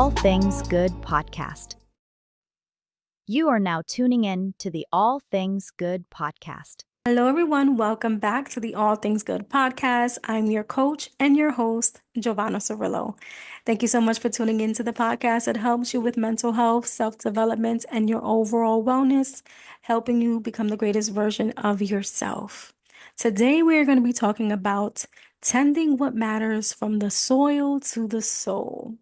All Things Good podcast. You are now tuning in to the All Things Good podcast. Hello, everyone. Welcome back to the All Things Good podcast. I'm your coach and your host, Giovanna Cirillo. Thank you so much for tuning into the podcast. It helps you with mental health, self-development, and your overall wellness, helping you become the greatest version of yourself. Today, we are going to be talking about tending what matters from the soil to the soul.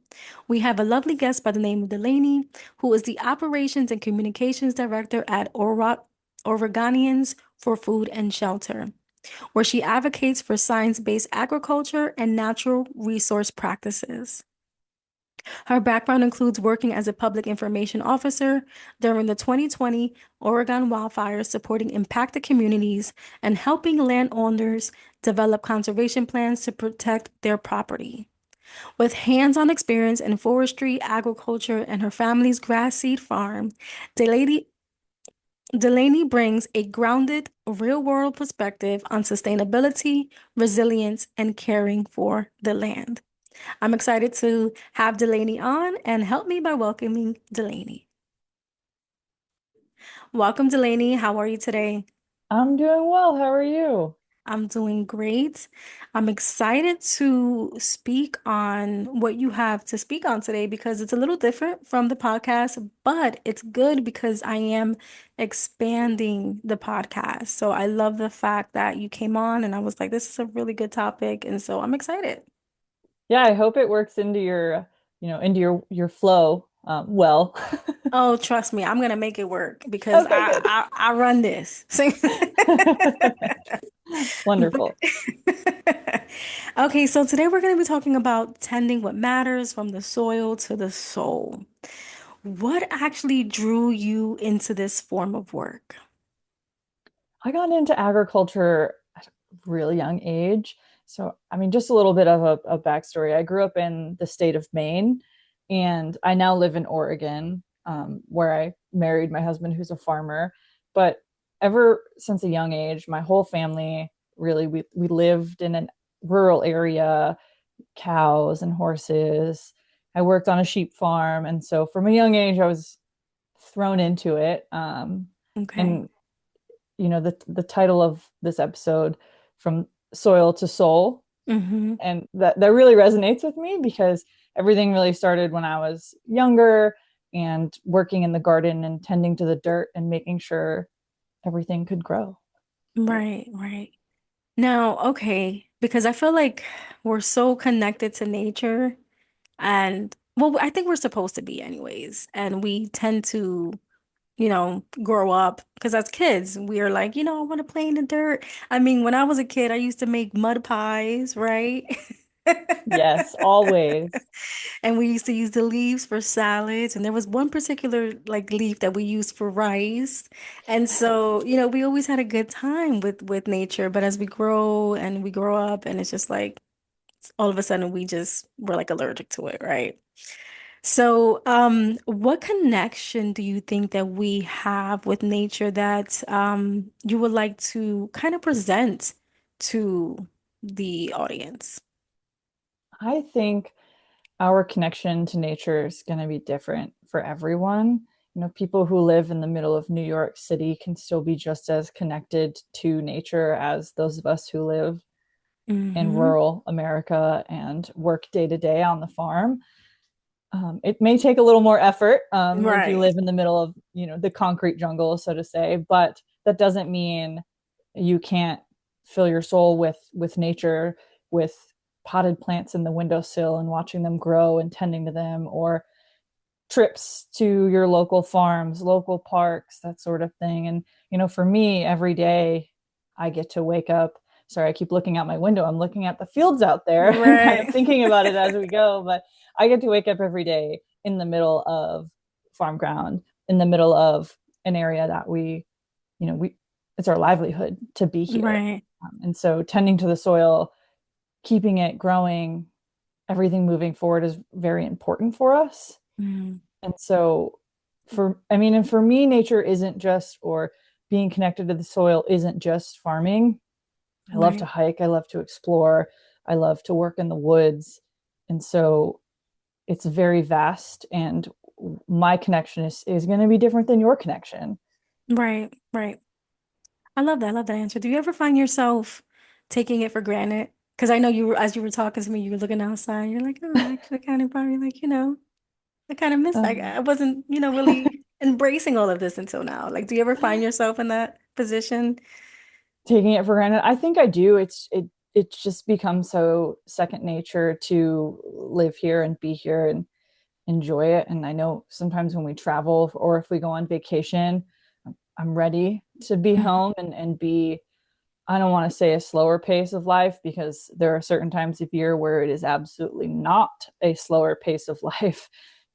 We have a lovely guest by the name of Delani, who is the Operations and Communications Director at Oregonians for Food and Shelter, where she advocates for science-based agriculture and natural resource practices. Her background includes working as a public information officer during the 2020 Oregon wildfires, supporting impacted communities and helping landowners develop conservation plans to protect their property. With hands-on experience in forestry, agriculture, and her family's grass seed farm, Delani brings a grounded, real-world perspective on sustainability, resilience, and caring for the land. I'm excited to have Delani on and help me by welcoming Delani. Welcome, Delani. How are you today? I'm doing well. How are you? I'm doing great. I'm excited to speak on what you have to speak on today because it's a little different from the podcast, but it's good because I am expanding the podcast. So I love the fact that you came on and I was like, this is a really good topic. And so I'm excited. Yeah, I hope it works into your flow well. Oh, trust me, I'm gonna make it work because Okay, I good. I, I run this. Wonderful. Okay, so today we're going to be talking about tending what matters from the soil to the soul. What actually drew you into this form of work? I got into agriculture at a really young age. So, I mean, just a little bit of a backstory. I grew up in the state of Maine, and I now live in Oregon, where I married my husband, who's a farmer. But ever since a young age, my whole family really we lived in a rural area, cows and horses. I worked on a sheep farm, and so from a young age, I was thrown into it. Okay. And the title of this episode, From Soil to Soul, Mm-hmm. and that really resonates with me because everything really started when I was younger and working in the garden and tending to the dirt and making sure everything could grow. Right, right. Now, okay, because I feel like we're so connected to nature and well, I think we're supposed to be anyways, and we tend to grow up. Because as kids, we are like, I want to play in the dirt. I mean, when I was a kid, I used to make mud pies, right? Yes, always. And we used to use the leaves for salads. And there was one particular like leaf that we used for rice. And so, we always had a good time with nature. But as we grow and we grow up, and it's just like all of a sudden we're like allergic to it, right? So, what connection do you think that we have with nature that you would like to kind of present to the audience? I think our connection to nature is going to be different for everyone. People who live in the middle of New York City can still be just as connected to nature as those of us who live in Hmm. rural America and work day to day on the farm. It may take a little more effort if you Right. live in the middle of, the concrete jungle, so to say, but that doesn't mean you can't fill your soul with nature, with potted plants in the windowsill and watching them grow and tending to them, or trips to your local farms, local parks, that sort of thing. And, for me, every day I get to wake up. Sorry, I keep looking out my window. I'm looking at the fields out there and kind of Right. thinking about it as we go. But I get to wake up every day in the middle of farm ground, in the middle of an area that we it's our livelihood to be here. Right. And so tending to the soil, keeping it growing, everything moving forward is very important for us. Mm. And so and for me, nature isn't just, or being connected to the soil isn't just farming. I love to Right. hike. I love to explore. I love to work in the woods. And so it's very vast, and my connection is going to be different than your connection. Right, right. I love that. I love that answer. Do you ever find yourself taking it for granted? Because I know as you were talking to me, you were looking outside. You're like, oh, I actually kind of probably like, I kind of missed. Um, I wasn't, really embracing all of this until now. Like, do you ever find yourself in that position? Taking it for granted, I think I do. It's just become so second nature to live here and be here and enjoy it. And I know sometimes when we travel or if we go on vacation, I'm ready to be Mhm. home and be, I don't want to say a slower pace of life, because there are certain times of year where it is absolutely not a slower pace of life.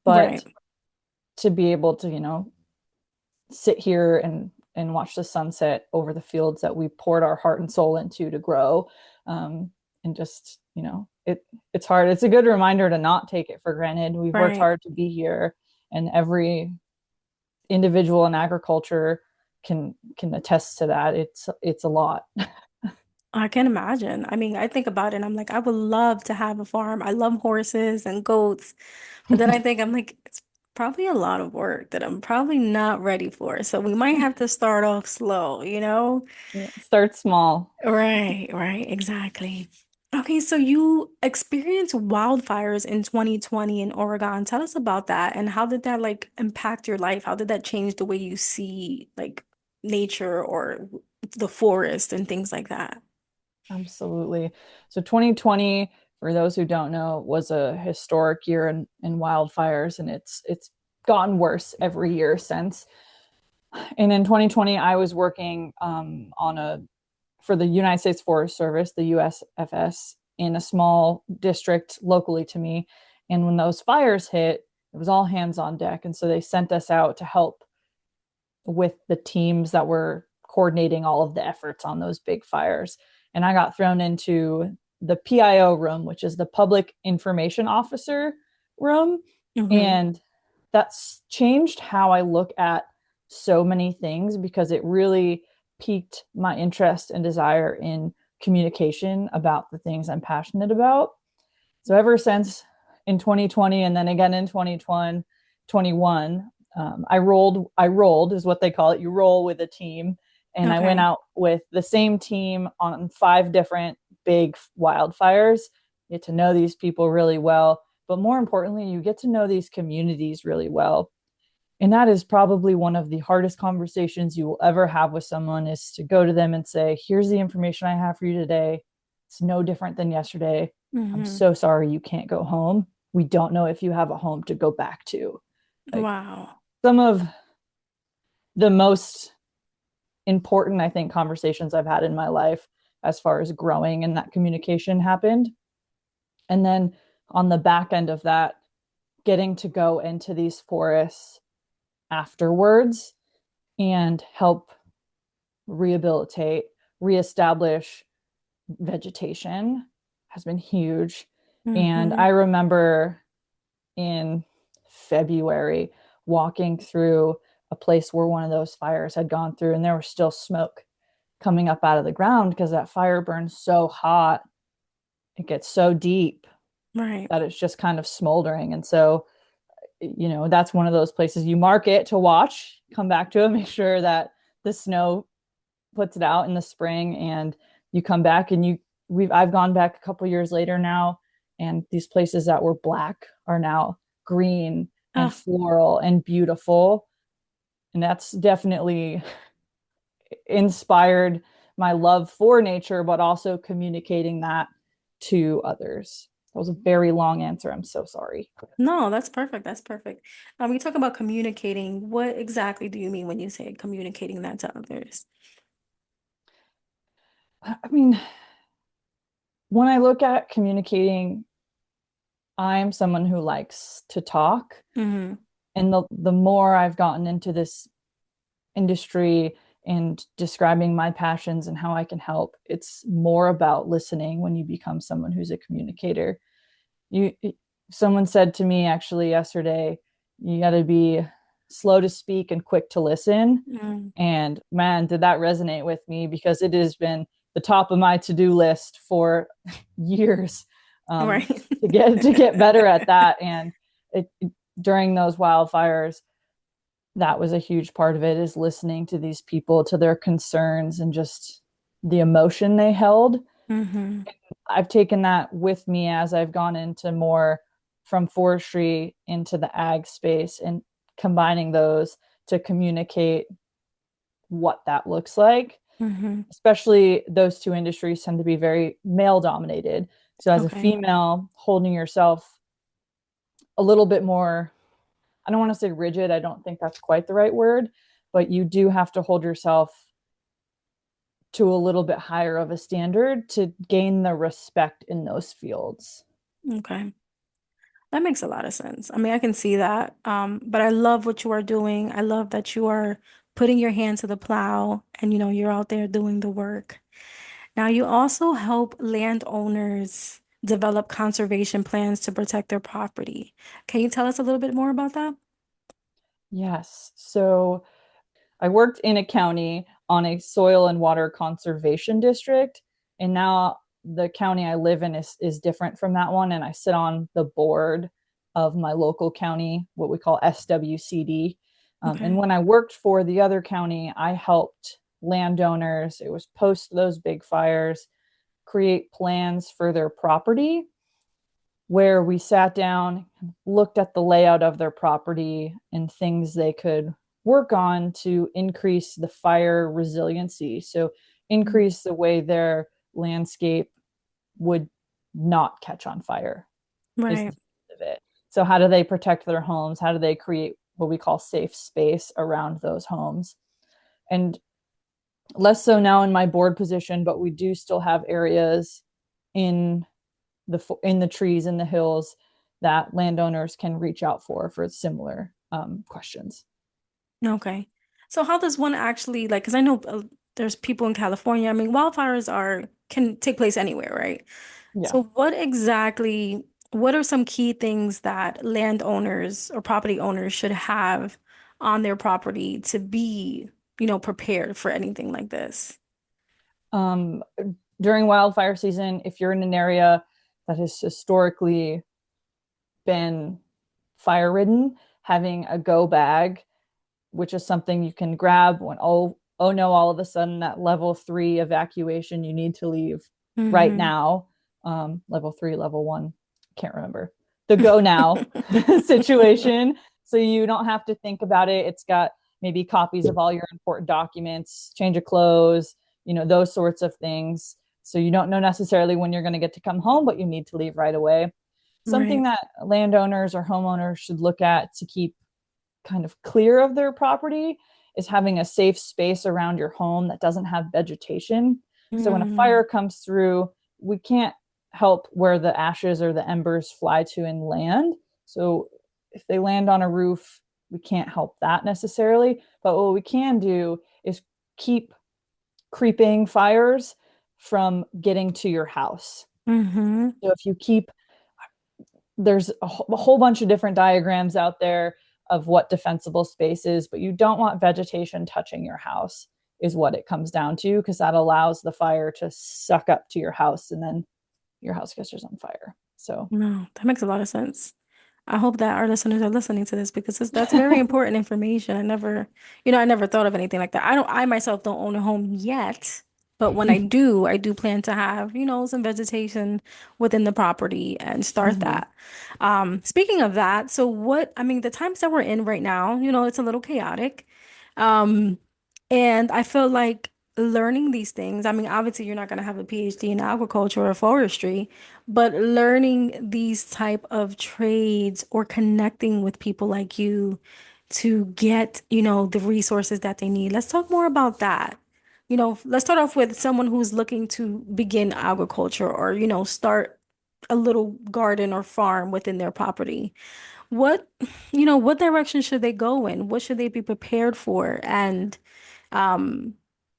Right. But to be able to, sit here and watch the sunset over the fields that we poured our heart and soul into to grow, and just, it's hard. It's a good reminder to not take it for granted. We've worked Right. hard to be here, and every individual in agriculture can attest to that. It's a lot. I can imagine. I mean, I think about it and I'm like, I would love to have a farm. I love horses and goats. But then I think I'm like, it's probably a lot of work that I'm probably not ready for. So we might have to start off slow, you know? Yeah, start small. Right, right, exactly. Okay, so you experienced wildfires in 2020 in Oregon. Tell us about that and how did that like impact your life? How did that change the way you see like nature or the forest and things like that? Absolutely. So 2020, for those who don't know, was a historic year in wildfires, and it's gotten worse every year since. And in 2020, I was working on a for the United States Forest Service, the USFS, in a small district locally to me. And when those fires hit, it was all hands on deck, and so they sent us out to help with the teams that were coordinating all of the efforts on those big fires. And I got thrown into the PIO room, which is the Public Information Officer room. Hmm. And that's changed how I look at so many things, because it really piqued my interest and desire in communication about the things I'm passionate about. So ever since in 2020 and then again in 2021, I rolled is what they call it. You roll with a team. And I went Okay. out with the same team on 5 different big wildfires. You get to know these people really well. But more importantly, you get to know these communities really well. And that is probably one of the hardest conversations you will ever have with someone, is to go to them and say, here's the information I have for you today. It's no different than yesterday. I'm Hmm. so sorry you can't go home. We don't know if you have a home to go back to. Like, Wow. some of the most important, I think, conversations I've had in my life as far as growing and that communication happened. And then on the back end of that, getting to go into these forests afterwards and help rehabilitate, reestablish vegetation has been huge. And Hmm. I remember in February walking through a place where one of those fires had gone through, and there was still smoke coming up out of the ground because that fire burns so hot. It gets so deep Right. that it's just kind of smoldering. And so, that's one of those places you mark it to watch, come back to it, make sure that the snow puts it out in the spring, and you come back and I've gone back a couple years later now, and these places that were black are now green and Ah, floral and beautiful. And that's definitely inspired my love for nature, but also communicating that to others. That was a very long answer. I'm so sorry. no, that's perfect. That's perfect. We talk about communicating. What exactly do you mean when you say communicating that to others? I mean, when I look at communicating, I'm someone who likes to talk. Hmm. And the more I've gotten into this industry and describing my passions and how I can help, it's more about listening when you become someone who's a communicator. You Someone said to me actually yesterday, you got to be slow to speak and quick to listen. Mm. And man, did that resonate with me, because it has been the top of my to-do list for years, Right. to get better at that. And during those wildfires, that was a huge part of it, is listening to these people, to their concerns and just the emotion they held. Mm-hmm. I've taken that with me as I've gone into more from forestry into the ag space and combining those to communicate what that looks like. Mm-hmm. Especially those two industries tend to be very male dominated. So as a Okay. female, holding yourself a little bit more, I don't want to say rigid, I don't think that's quite the right word, but you do have to hold yourself to a little bit higher of a standard to gain the respect in those fields. Okay. That makes a lot of sense. I mean, I can see that. But I love what you are doing. I love that you are putting your hand to the plow and you're out there doing the work. Now, you also help landowners develop conservation plans to protect their property. Can you tell us a little bit more about that? Yes. So I worked in a county on a soil and water conservation district, and now the county I live in is different from that one, and I sit on the board of my local county, what we call SWCD. And Okay. when I worked for the other county, I helped landowners. It was post those big fires, create plans for their property where we sat down, looked at the layout of their property and things they could work on to increase the fire resiliency. So, increase the way their landscape would not catch on fire, is the Right. end of it. So, how do they protect their homes? How do they create what we call safe space around those homes? And less so now in my board position, but we do still have areas in the trees in the hills that landowners can reach out for similar questions. Okay. So how does one actually like, because I know there's people in California. I mean, wildfires are can take place anywhere, right? Yeah. So what are some key things that landowners or property owners should have on their property to be, prepared for anything like this? Um, During wildfire season, if you're in an area that has historically been fire ridden, having a go bag, which is something you can grab when, oh no, all of a sudden that level 3 evacuation, you need to leave right Hmm. now. Level 3, level 1, can't remember the go now situation. So you don't have to think about it. It's got maybe copies of all your important documents, change of clothes, those sorts of things. So you don't know necessarily when you're going to get to come home, but you need to leave right away. Something Right. that landowners or homeowners should look at to keep kind of clear of their property is having a safe space around your home that doesn't have vegetation. So when a fire Mm, comes through, we can't help where the ashes or the embers fly to and land. So if they land on a roof, we can't help that necessarily. But what we can do is keep creeping fires from getting to your house. hmm So if you keep there's a whole bunch of different diagrams out there of what defensible space is, but you don't want vegetation touching your house, is what it comes down to, because that allows the fire to suck up to your house and then your house catches on fire. So, No, that makes a lot of sense. I hope that our listeners are listening to this because that's very important information. I never thought of anything like that. I myself don't own a home yet, but when I do plan to have, some vegetation within the property and start mhm. that. Speaking of that, I mean, the times that we're in right now, it's a little chaotic. Um, and I feel like learning these things, I mean, obviously you're not going to have a PhD in agriculture or forestry, but learning these type of trades or connecting with people like you to get, the resources that they need. Let's talk more about that. Let's start off with someone who's looking to begin agriculture or, start a little garden or farm within their property. What, what direction should they go in? What should they be prepared for? And um,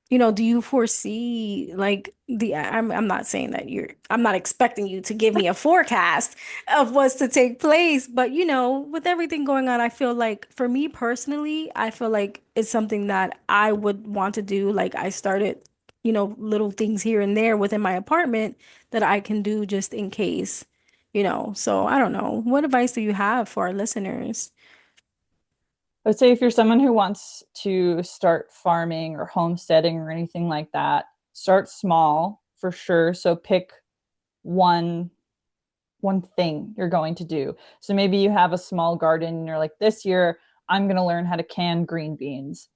do you foresee like I'm not saying that I'm not expecting you to give me a forecast of what's to take place, but with everything going on, I feel like for me personally, I feel like it's something that I would want to do. Like I started, little things here and there within my apartment that I can do just in case, So I don't know. What advice do you have for our listeners? I would say if you're someone who wants to start farming or homesteading or anything like that, start small for sure. So pick one one thing you're going to do. So maybe you have a small garden and you're like, this year I'm going to learn how to can green beans.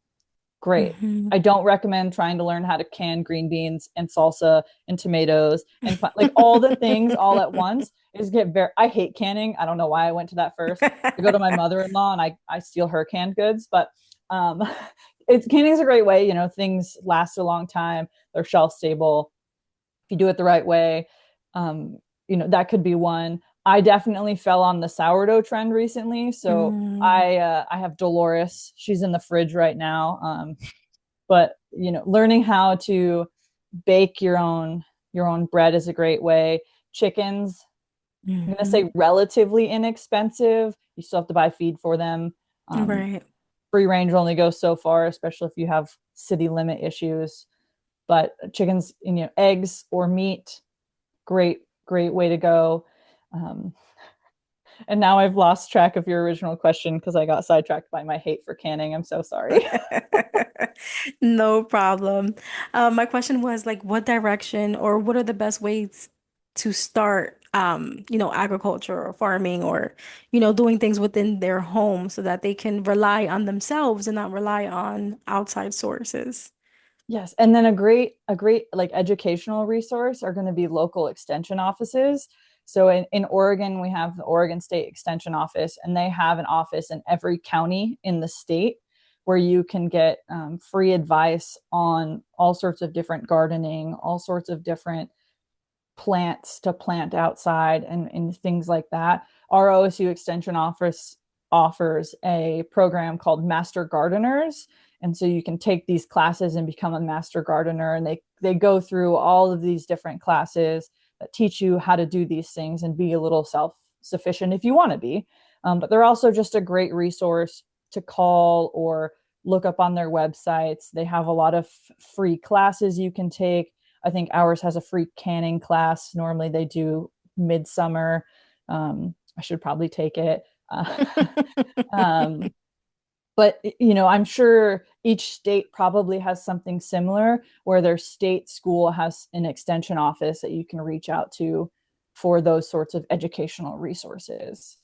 Great. Hmm. I don't recommend trying to learn how to can green beans and salsa and tomatoes and like all the things all at once. Is get very I hate canning. I don't know why I went to that first. I go to my mother-in-law and I steal her canned goods, but um it's canning is a great way, things last a long time. They're shelf stable if you do it the right way. Um, that could be one. I definitely fell on the sourdough trend recently, so Mm, I have Dolores. She's in the fridge right now. But learning how to bake your own bread is a great way. Chickens, I'm gonna mhm. say relatively inexpensive. You still have to buy feed for them. Um, Right. Free range only goes so far, especially if you have city limit issues. But chickens, eggs or meat, great way to go. Um, and now I've lost track of your original question because I got sidetracked by my hate for canning. I'm so sorry. No problem. My question was like, what direction or what are the best ways to start, agriculture or farming or, doing things within their home so that they can rely on themselves and not rely on outside sources. Yes, and then a great like educational resource are going to be local extension offices. So in Oregon, we have the Oregon State Extension Office, and they have an office in every county in the state where you can get free advice on all sorts of different gardening, all sorts of different plants to plant outside and things like that. Our OSU Extension Office offers a program called Master Gardeners. And so you can take these classes and become a master gardener. And they go through all of these different classes that teach you how to do these things and be a little self-sufficient if you want to be. But they're also just a great resource to call or look up on their websites. They have a lot of free classes you can take. I think ours has a free canning class. Normally they do midsummer. I should probably take it. Um, but I'm sure each state probably has something similar where their state school has an extension office that you can reach out to for those sorts of educational resources.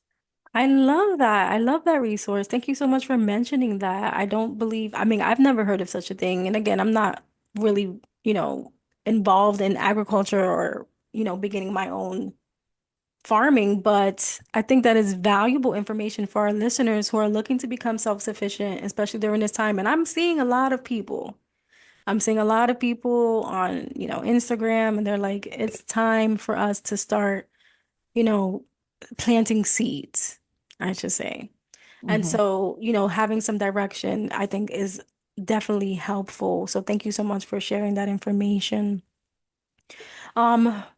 I love that. I love that resource. Thank you so much for mentioning that. I mean, I've never heard of such a thing. And again, I'm not really, involved in agriculture or, beginning my own farming, but I think that is valuable information for our listeners who are looking to become self-sufficient, especially during this time. And I'm seeing a lot of people on, Instagram, and they're like, it's time for us to start, you know, planting seeds, I should say. And Mm-hmm. so, having some direction, I think is definitely helpful. So thank you so much for sharing that information.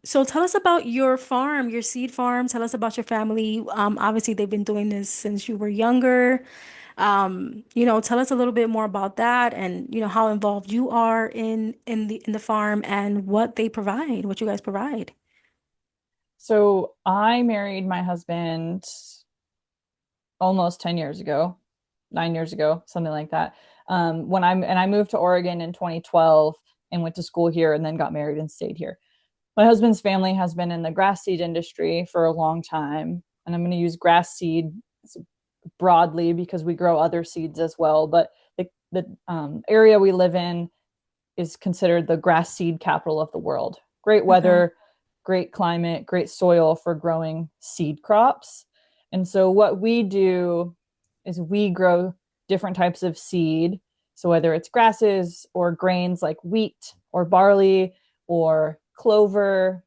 So tell us about your farm, your seed farm. Tell us about your family. Obviously they've been doing this since you were younger. Tell us a little bit more about that and, how involved you are in the farm and what they provide, what you guys provide. So I married my husband almost 10 years ago, 9 years ago, something like that. I moved to Oregon in 2012 and went to school here and then got married and stayed here. My husband's family has been in the grass seed industry for a long time. And I'm going to use grass seed broadly because we grow other seeds as well. But the area we live in is considered the grass seed capital of the world. Great Okay. weather, great climate, great soil for growing seed crops. And so what we do is we grow different types of seed. So whether it's grasses or grains like wheat or barley or clover,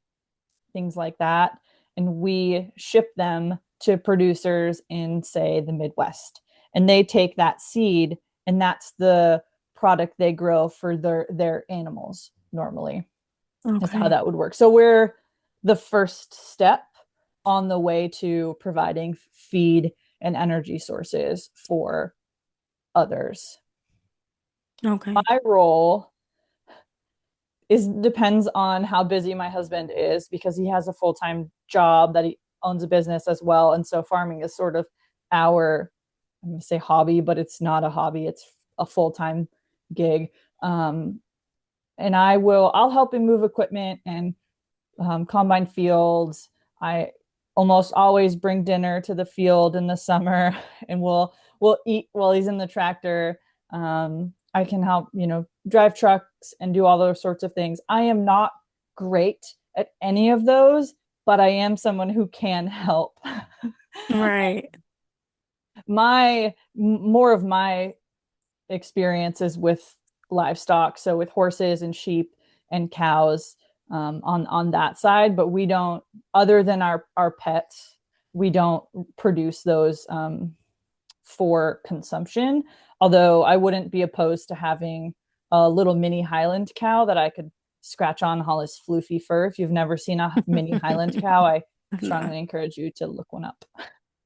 things like that, and we ship them to producers in, say, the Midwest. And they take that seed, and that's the product they grow for their animals normally, is how Okay. that would work. So we're the first step on the way to providing feed and energy sources for others. Okay. My role is depends on how busy my husband is because he has a full-time job that owns a business as well. And so farming is sort of our, I'm going to say hobby, but it's not a hobby. It's a full-time gig. And I'll help him move equipment and combine fields. I almost always bring dinner to the field in the summer, and we'll eat while he's in the tractor. I can help, drive trucks and do all those sorts of things. I am not great at any of those, but I am someone who can help. Right. More of my experiences with livestock, so with horses and sheep and cows, on that side, but we don't, other than our pets, we don't produce those for consumption. Although I wouldn't be opposed to having a little mini Highland cow that I could scratch on, haul his floofy fur. If you've never seen a mini Highland cow, I strongly encourage you to look one up.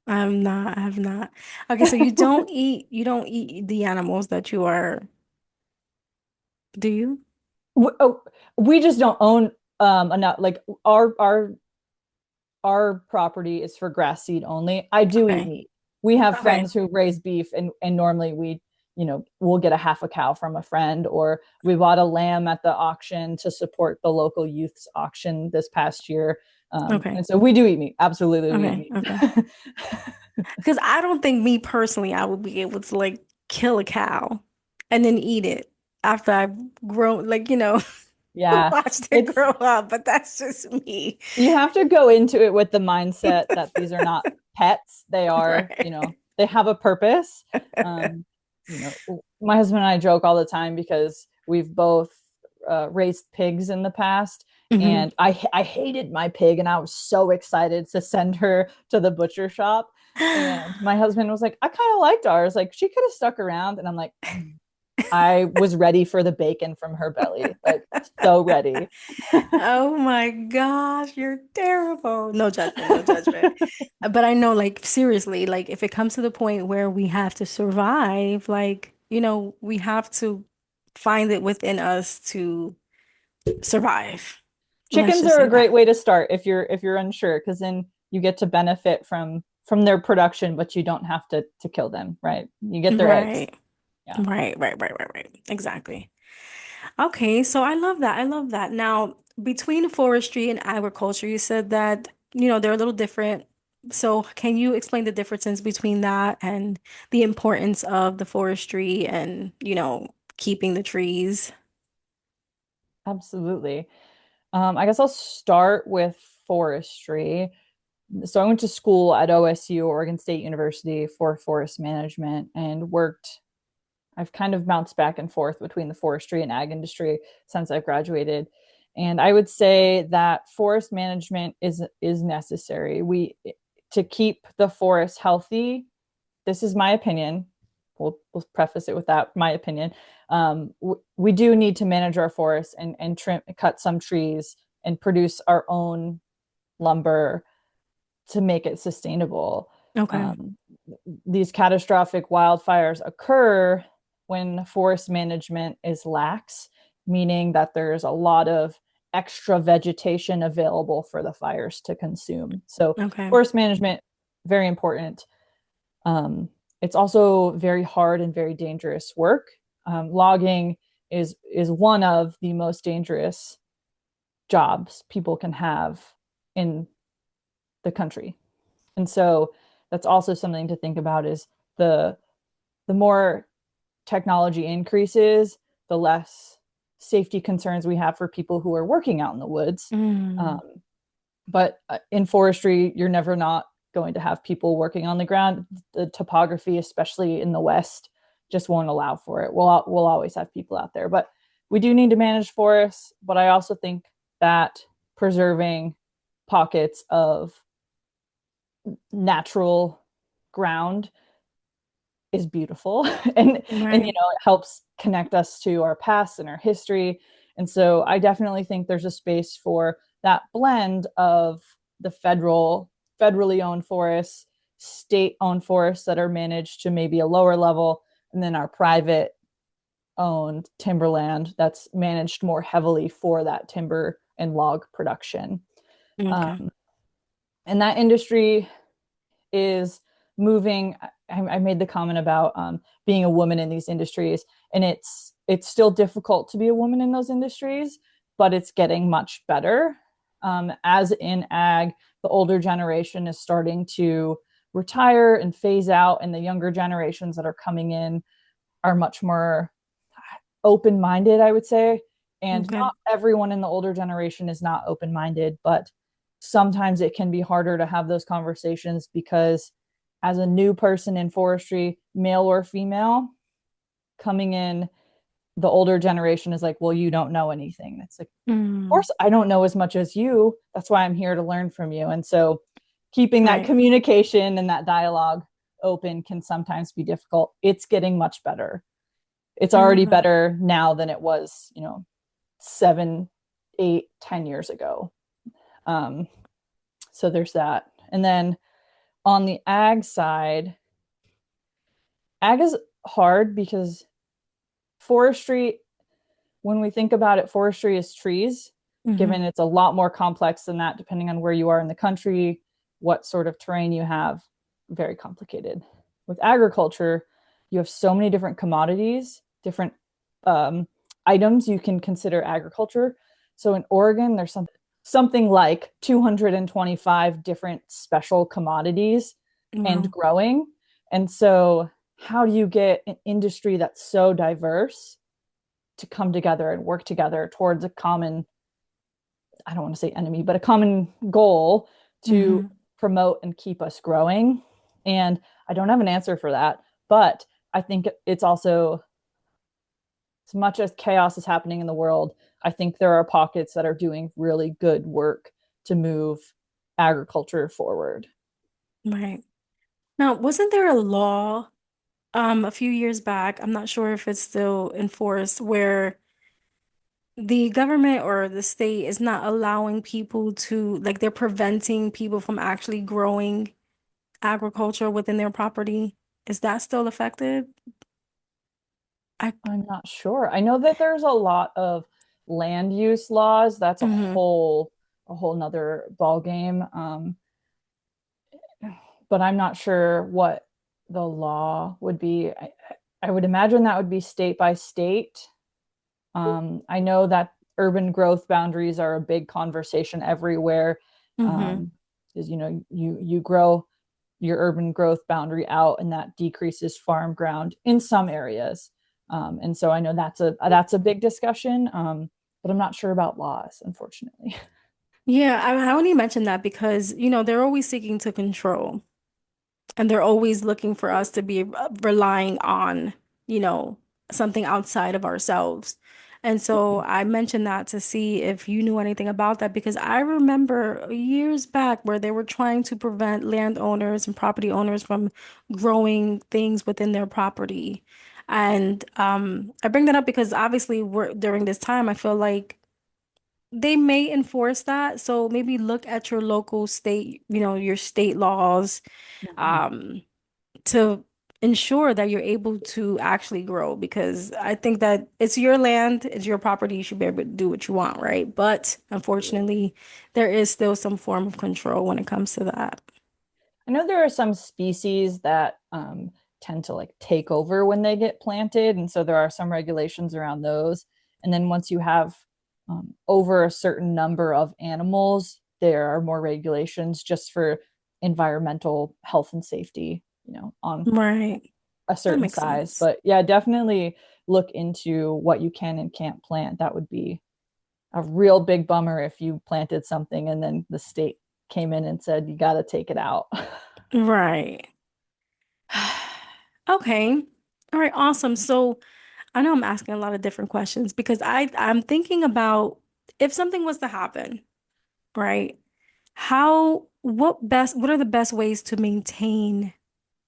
I have not. Okay, so you don't eat the animals that you are, do you? We just don't own enough. Like our property is for grass seed only. I do eat Okay. meat. We have Okay. friends who raise beef, and normally we'll get a half a cow from a friend, or we bought a lamb at the auction to support the local youth's auction this past year. Okay. And so we do eat meat. Absolutely, we eat Okay. Okay. meat. Because I don't think me personally, I would be able to like kill a cow and then eat it after I've grown, like, Yeah, watched it it's grow up, but that's just me. you have to go into it with the mindset that these are not pets. They are, Right. they have a purpose. Um, my husband and I joke all the time because we've both raised pigs in the past. Hmm. And I hated my pig, and I was so excited to send her to the butcher shop. And my husband was like, I kind of liked ours. Like, she could have stuck around. And I'm like, I was ready for the bacon from her belly, like so ready. Oh my gosh, you're terrible. No judgment, no judgment. But I know, like, seriously, like, if it comes to the point where we have to survive, like, we have to find it within us to survive. Let's Chickens just are say a great that. way to start if you're unsure, because then you get to benefit from their production, but you don't have to kill them, right? You get their eggs. Right. Yeah, Right. Exactly. Okay, so I love that. I love that. Now, between forestry and agriculture, you said that, they're a little different. So, can you explain the differences between that and the importance of the forestry and, keeping the trees? absolutely. I guess I'll start with forestry. So I went to school at OSU, Oregon State University, for forest management, and worked. I've kind of bounced back and forth between the forestry and ag industry since I've graduated. And I would say that forest management is necessary. We To keep the forest healthy. This is my opinion. We'll preface it with that, my opinion. We do need to manage our forests and cut some trees and produce our own lumber to make it sustainable. Okay. Um, these catastrophic wildfires occur when forest management is lax, meaning that there's a lot of extra vegetation available for the fires to consume. So, Okay. forest management, very important. It's also very hard and very dangerous work. Logging is one of the most dangerous jobs people can have in the country. And so that's also something to think about, is the more technology increases, the less safety concerns we have for people who are working out in the woods. Mm, Um, but in forestry, you're never not going to have people working on the ground. The topography, especially in the West, just won't allow for it. We'll always have people out there, but we do need to manage forests. But I also think that preserving pockets of natural ground is beautiful and right. it helps connect us to our past and our history. And so I definitely think there's a space for that blend of the federally owned forests, state owned forests that are managed to maybe a lower level, and then our private owned timberland that's managed more heavily for that timber and log production. Okay. um, And that industry is moving. I made the comment about being a woman in these industries, and it's still difficult to be a woman in those industries, but it's getting much better. As in ag, the older generation is starting to retire and phase out, and the younger generations that are coming in are much more open-minded, I would say. And Okay. not everyone in the older generation is not open-minded, but sometimes it can be harder to have those conversations because as a new person in forestry, male or female, coming in, the older generation is like, well, you don't know anything. It's like, of Mm, course, I don't know as much as you. That's why I'm here to learn from you. And so keeping that right. communication and that dialogue open can sometimes be difficult. It's getting much better. It's I love already that. better now than it was, 7, 8, 10 years ago. Um, so there's that. And then on the ag side, ag is hard because forestry, when we think about it, forestry is trees, Hmm. given it's a lot more complex than that, depending on where you are in the country, what sort of terrain you have, very complicated. With agriculture, you have so many different commodities, different um, items you can consider agriculture. So in Oregon, there's something like 225 different special commodities and Wow. growing. And so, how do you get an industry that's so diverse to come together and work together towards a common, I don't want to say enemy, but a common goal to Hmm. promote and keep us growing? And I don't have an answer for that, but I think it's also, as much as chaos is happening in the world, I think there are pockets that are doing really good work to move agriculture forward. Right. Now, wasn't there a law a few years back? I'm not sure if it's still enforced, where the government or the state is not allowing people to, like, they're preventing people from actually growing agriculture within their property. Is that still effective? I I'm not sure. I know that there's a lot of land use laws. That's hmm a whole nother ball game. But I'm not sure what the law would be. I would imagine that would be state by state. I know that urban growth boundaries are a big conversation everywhere. hmm Is you grow your urban growth boundary out, and that decreases farm ground in some areas. And so I know that's a big discussion. But I'm not sure about laws, unfortunately. Yeah, I only mentioned that because, they're always seeking to control. And they're always looking for us to be relying on, you know, something outside of ourselves. And so I mentioned that to see if you knew anything about that, because I remember years back where they were trying to prevent landowners and property owners from growing things within their property. And I bring that up because obviously we're during this time, I feel like they may enforce that. So maybe look at your local state, your state laws. Mhm. Um, to ensure that you're able to actually grow, because I think that it's your land, it's your property, you should be able to do what you want, right? But unfortunately, there is still some form of control when it comes to that. I know there are some species that tend to like take over when they get planted, and so there are some regulations around those. And then once you have over a certain number of animals, there are more regulations just for environmental health and safety, on Right. a That certain makes size. sense. But yeah, definitely look into what you can and can't plant. That would be a real big bummer if you planted something and then the state came in and said you got to take it out. Right. Okay. All right, awesome. So I know I'm asking a lot of different questions because I'm thinking about if something was to happen, right? What are the best ways to maintain?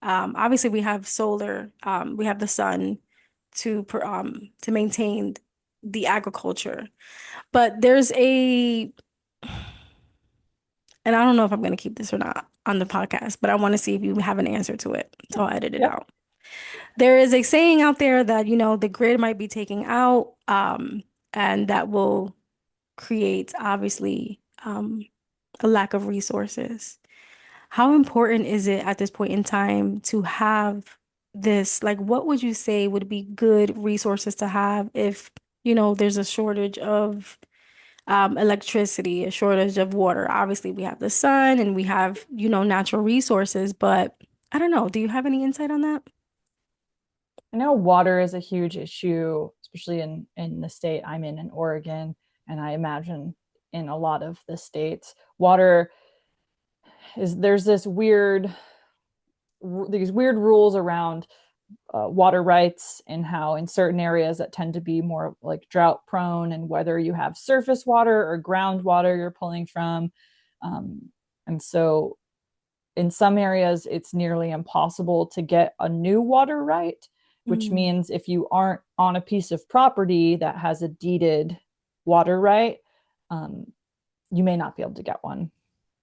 Obviously, we have solar, we have the sun to maintain the agriculture. But there's and I don't know if I'm going to keep this or not on the podcast, but I want to see if you have an answer to it. So I'll edit it Yep. out. There is a saying out there that, the grid might be taking out, and that will create, obviously, a lack of resources. How important is it at this point in time to have this? Like, what would you say would be good resources to have if, there's a shortage of electricity, a shortage of water? Obviously, we have the sun and we have, natural resources, but I don't know. Do you have any insight on that? I know water is a huge issue, especially in the state I'm in Oregon, and I imagine in a lot of the states. Water is there's these weird rules around water rights and how in certain areas that tend to be more like drought prone, and whether you have surface water or groundwater you're pulling from. And so in some areas, it's nearly impossible to get a new water right, which Mm. means if you aren't on a piece of property that has a deeded water right, um, you may not be able to get one.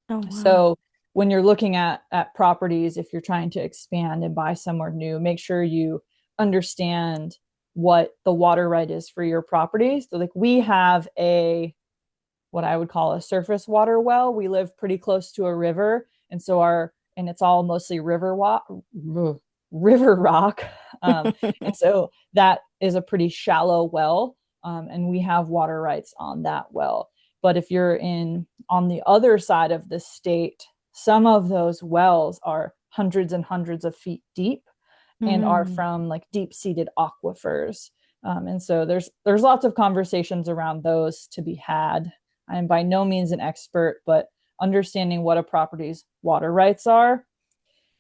Oh, wow. So when you're looking at properties, if you're trying to expand and buy somewhere new, make sure you understand what the water right is for your property. So like we have a what I would call a surface water well. We live pretty close to a river, and so and it's all mostly river rock, and so that is a pretty shallow well, and we have water rights on that well. But if you're in on the other side of the state, some of those wells are hundreds and hundreds of feet deep and are Mm. from like deep-seated aquifers. And so there's lots of conversations around those to be had. I am by no means an expert, but understanding what a property's water rights are.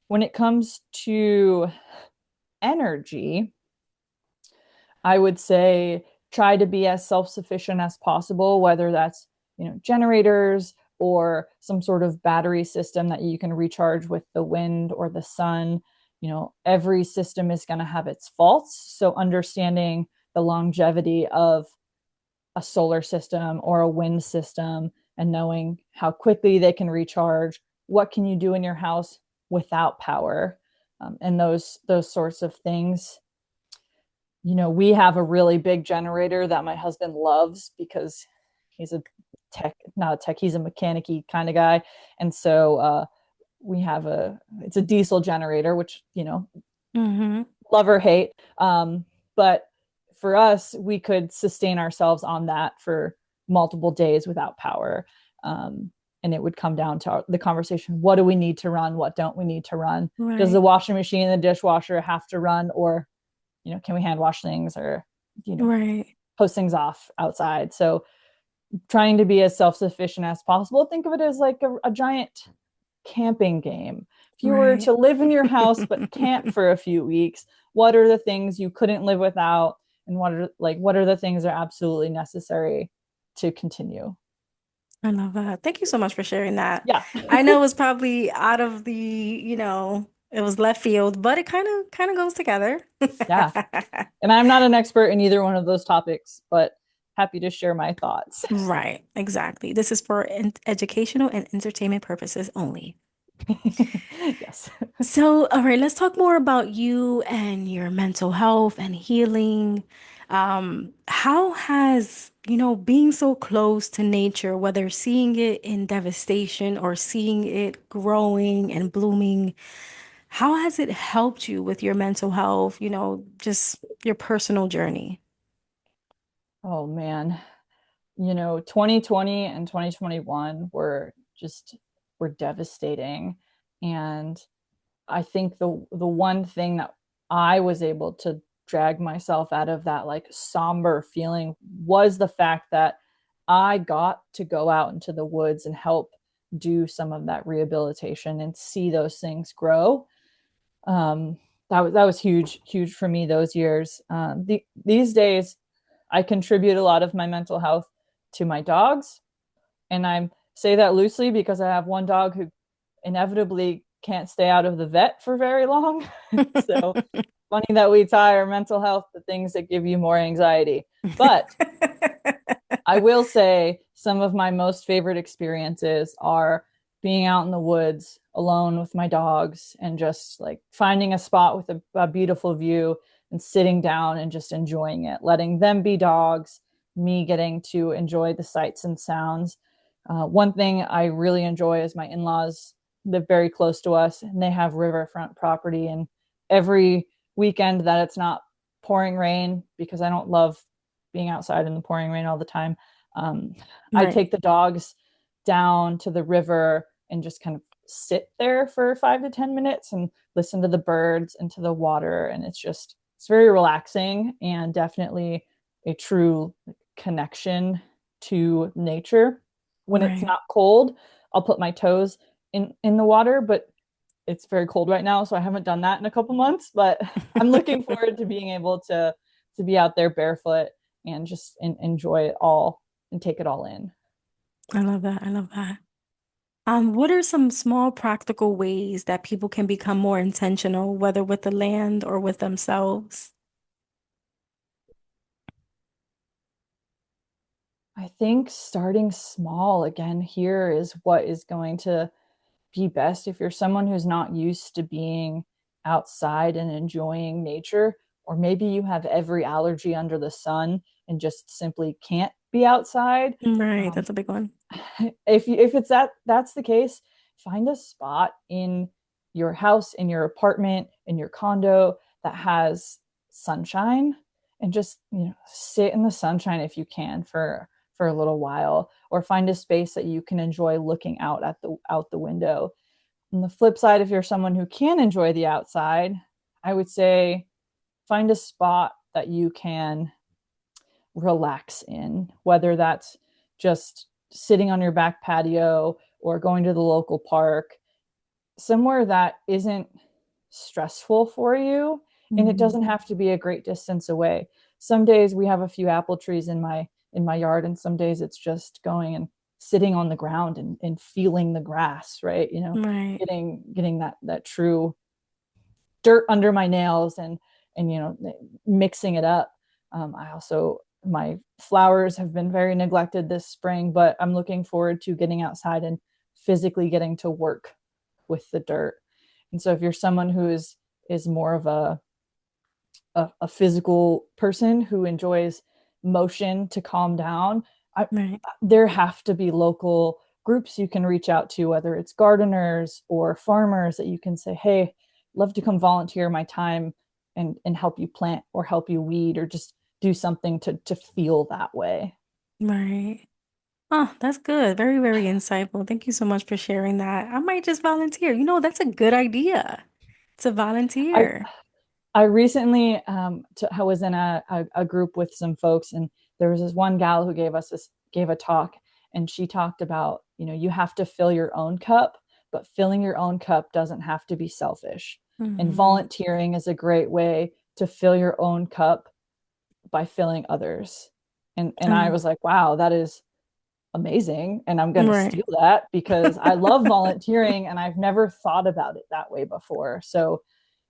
When it comes to energy, I would say try to be as self-sufficient as possible, whether that's, generators or some sort of battery system that you can recharge with the wind or the sun. Every system is going to have its faults. So understanding the longevity of a solar system or a wind system and knowing how quickly they can recharge, what can you do in your house without power, and those sorts of things. We have a really big generator that my husband loves because he's a not a tech, he's a mechanic-y kind of guy. And so we have it's a diesel generator, which, Mm-hmm. love or hate. But for us, we could sustain ourselves on that for multiple days without power. And it would come down to the conversation. What do we need to run? What don't we need to run? Does the Right. washing machine and the dishwasher have to run? Or, can we hand wash things or, Right. post things off outside? So trying to be as self-sufficient as possible. Think of it as like a giant camping game. If you were Right. to live in your house but camp for a few weeks, what are the things you couldn't live without, and what are the things that are absolutely necessary to continue? I love that. Thank you so much for sharing that. Yeah. I know it was probably out of the, it was left field, but it kind of goes together. Yeah. And I'm not an expert in either one of those topics, but happy to share my thoughts. Right, exactly. This is for educational and entertainment purposes only. Yes. So, all right, let's talk more about you and your mental health and healing. How has, being so close to nature, whether seeing it in devastation or seeing it growing and blooming, how has it helped you with your mental health, just your personal journey? Oh man. 2020 and 2021 were devastating. And I think the one thing that I was able to drag myself out of that like somber feeling was the fact that I got to go out into the woods and help do some of that rehabilitation and see those things grow. That was huge for me those years. These days, I contribute a lot of my mental health to my dogs, and I say that loosely because I have one dog who inevitably can't stay out of the vet for very long. So funny that we tie our mental health to things that give you more anxiety. But I will say some of my most favorite experiences are being out in the woods alone with my dogs and just like finding a spot with a beautiful view and sitting down and just enjoying it, letting them be dogs, me getting to enjoy the sights and sounds. One thing I really enjoy is my in-laws live very close to us, and they have riverfront property. And every weekend that it's not pouring rain, because I don't love being outside in the pouring rain all the time, I Right. take the dogs down to the river and just kind of sit there for 5 to 10 minutes and listen to the birds and to the water. And it's very relaxing and definitely a true connection to nature. When it's Right. not cold, I'll put my toes in the water, but it's very cold right now, so I haven't done that in a couple months. But I'm looking forward to being able to be out there barefoot and just enjoy it all and take it all in. I love that. I love that. What are some small practical ways that people can become more intentional, whether with the land or with themselves? I think starting small again here is what is going to be best. If you're someone who's not used to being outside and enjoying nature, or maybe you have every allergy under the sun and just simply can't be outside. Right, um, that's a big one. if it's that's the case, find a spot in your house, in your apartment, in your condo that has sunshine, and just sit in the sunshine if you can for a little while, or find a space that you can enjoy looking out the window. On the flip side, if you're someone who can enjoy the outside, I would say find a spot that you can relax in, whether that's just sitting on your back patio or going to the local park, somewhere that isn't stressful for you. And it Mhm. doesn't have to be a great distance away. Some days we have a few apple trees in my yard, and some days it's just going and sitting on the ground and feeling the grass, right? Right. Getting that true dirt under my nails, and mixing it up. I also My flowers have been very neglected this spring, but I'm looking forward to getting outside and physically getting to work with the dirt. And so if you're someone who is more of a physical person who enjoys motion to calm down, I, Right. there have to be local groups you can reach out to, whether it's gardeners or farmers, that you can say, hey, love to come volunteer my time and help you plant or help you weed or just do something to feel that way. Right. Oh, that's good. Very, very insightful. Thank you so much for sharing that. I might just volunteer. That's a good idea to I volunteer. I recently I was in a group with some folks, and there was this one gal who gave a talk, and she talked about, you have to fill your own cup, but filling your own cup doesn't have to be selfish. And Hmm. volunteering is a great way to fill your own cup by filling others. And I Um, was like, wow, that is amazing. And I'm going to right. steal that because I love volunteering and I've never thought about it that way before. So,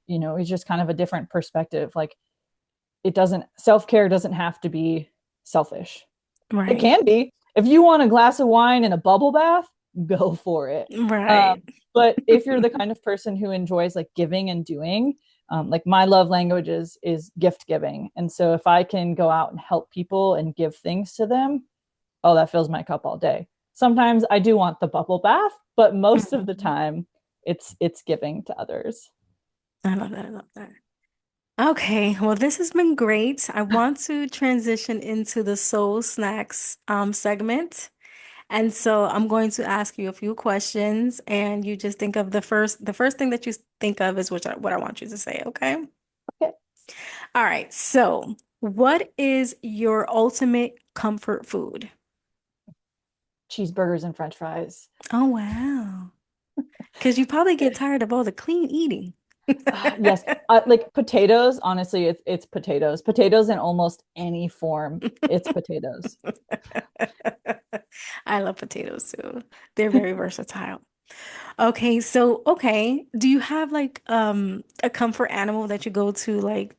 it's just kind of a different perspective. Like, self-care doesn't have to be selfish. It Right. can be. If you want a glass of wine and a bubble bath, go for it. Right. But if you're the kind of person who enjoys like giving and doing, like my love language is gift giving. And so if I can go out and help people and give things to them, oh, that fills my cup all day. Sometimes I do want the bubble bath, but most of the Mhm. time it's giving to others. I love that. I love that. Okay, well, this has been great. I want to transition into the soul snacks segment. And so I'm going to ask you a few questions, and you just think of the first thing that you think of is what I want you to say, okay? Okay. All right. So, what is your ultimate comfort food? Cheeseburgers and French fries. Oh, wow. Because you probably get tired of all the clean eating. Yes, like potatoes. Honestly, it's potatoes. Potatoes in almost any form. It's potatoes. I love potatoes too. They're very versatile. Okay, do you have like a comfort animal that you go to like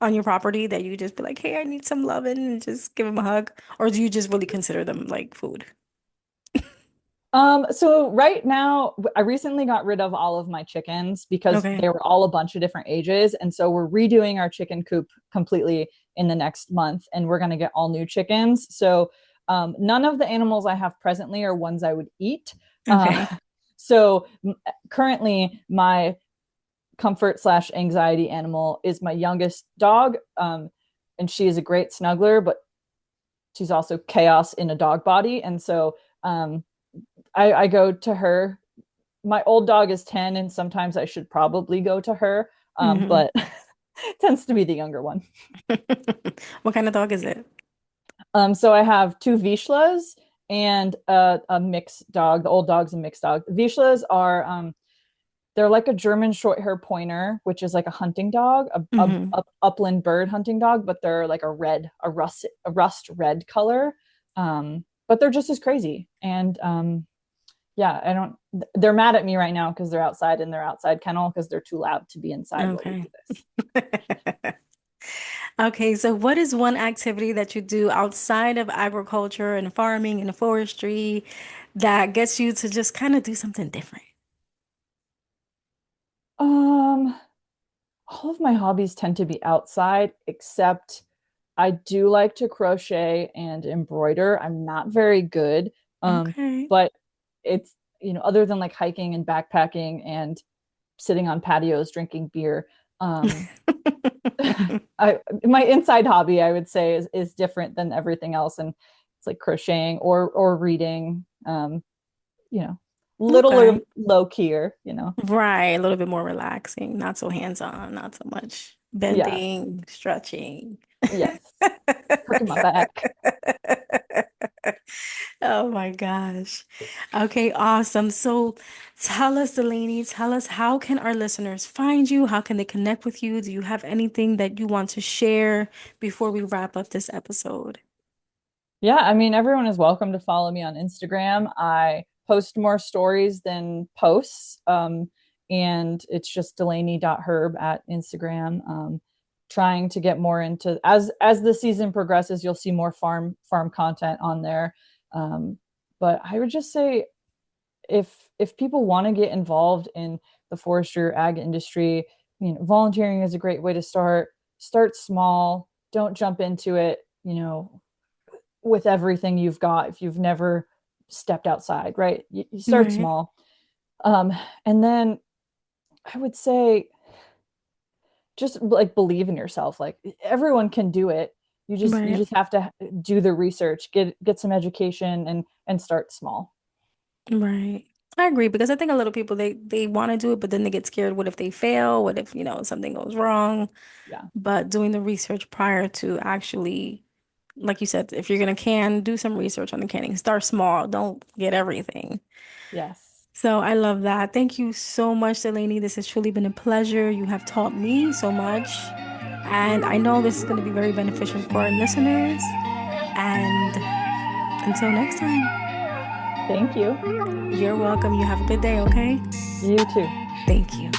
on your property that you just be like, "Hey, I need some loving," and just give them a hug? Or do you just really consider them like food? So right now, I recently got rid of all of my chickens because Okay. they were all a bunch of different ages, and so we're redoing our chicken coop completely in the next month, and we're going to get all new chickens. So none of the animals I have presently are ones I would eat. Uh, Okay. So currently my comfort/anxiety animal is my youngest dog. And she is a great snuggler, but she's also chaos in a dog body. And so I go to her. My old dog is 10, and sometimes I should probably go to her, but it tends to be the younger one. What kind of dog is it? So I have two Vishlas and a mixed dog. The old dog's a mixed dog. Vishlas are they're like a German short hair pointer, which is like a hunting dog, a upland bird hunting dog, but they're like a rust red color. But they're just as crazy. And yeah, they're mad at me right now because they're outside in their outside kennel because they're too loud to be inside while we do this. Okay, so what is one activity that you do outside of agriculture and farming and forestry that gets you to just kind of do something different? Um, all of my hobbies tend to be outside, except I do like to crochet and embroider. I'm not very good. Okay. But it's, other than like hiking and backpacking and sitting on patios drinking beer, my inside hobby, I would say, is different than everything else. And it's like crocheting or reading, little or Okay. low keyer, Right, a little bit more relaxing, not so hands-on, not so much Yeah. bending, stretching. Yes. Crooked my back. Oh my gosh. Okay, awesome. So tell us, Delaney, tell us how can our listeners find you? How can they connect with you? Do you have anything that you want to share before we wrap up this episode? Yeah, I mean, everyone is welcome to follow me on Instagram. I post more stories than posts. And it's just Delani.herb at Instagram. Trying to get more into as the season progresses, you'll see more farm content on there. But I would just say if people want to get involved in the forestry or ag industry, volunteering is a great way to start. Start small. Don't jump into it, with everything you've got if you've never stepped outside, right? You start Right, small. And then I would say just like believe in yourself. Like everyone can do it. You right, just have to do the research, get some education and start small. right. I agree because I think a lot of people they want to do it, but then they get scared. What if they fail? What if, something goes wrong? Yeah. But doing the research prior to actually, like you said, if you're gonna can, do some research on the canning. Start small. Don't get everything. Yes. So I love that. Thank you so much, Delaney. This has truly been a pleasure. You have taught me so much. And I know this is going to be very beneficial for our listeners. And until next time, Thank you. you're welcome. You have a good day, okay? You too. Thank you.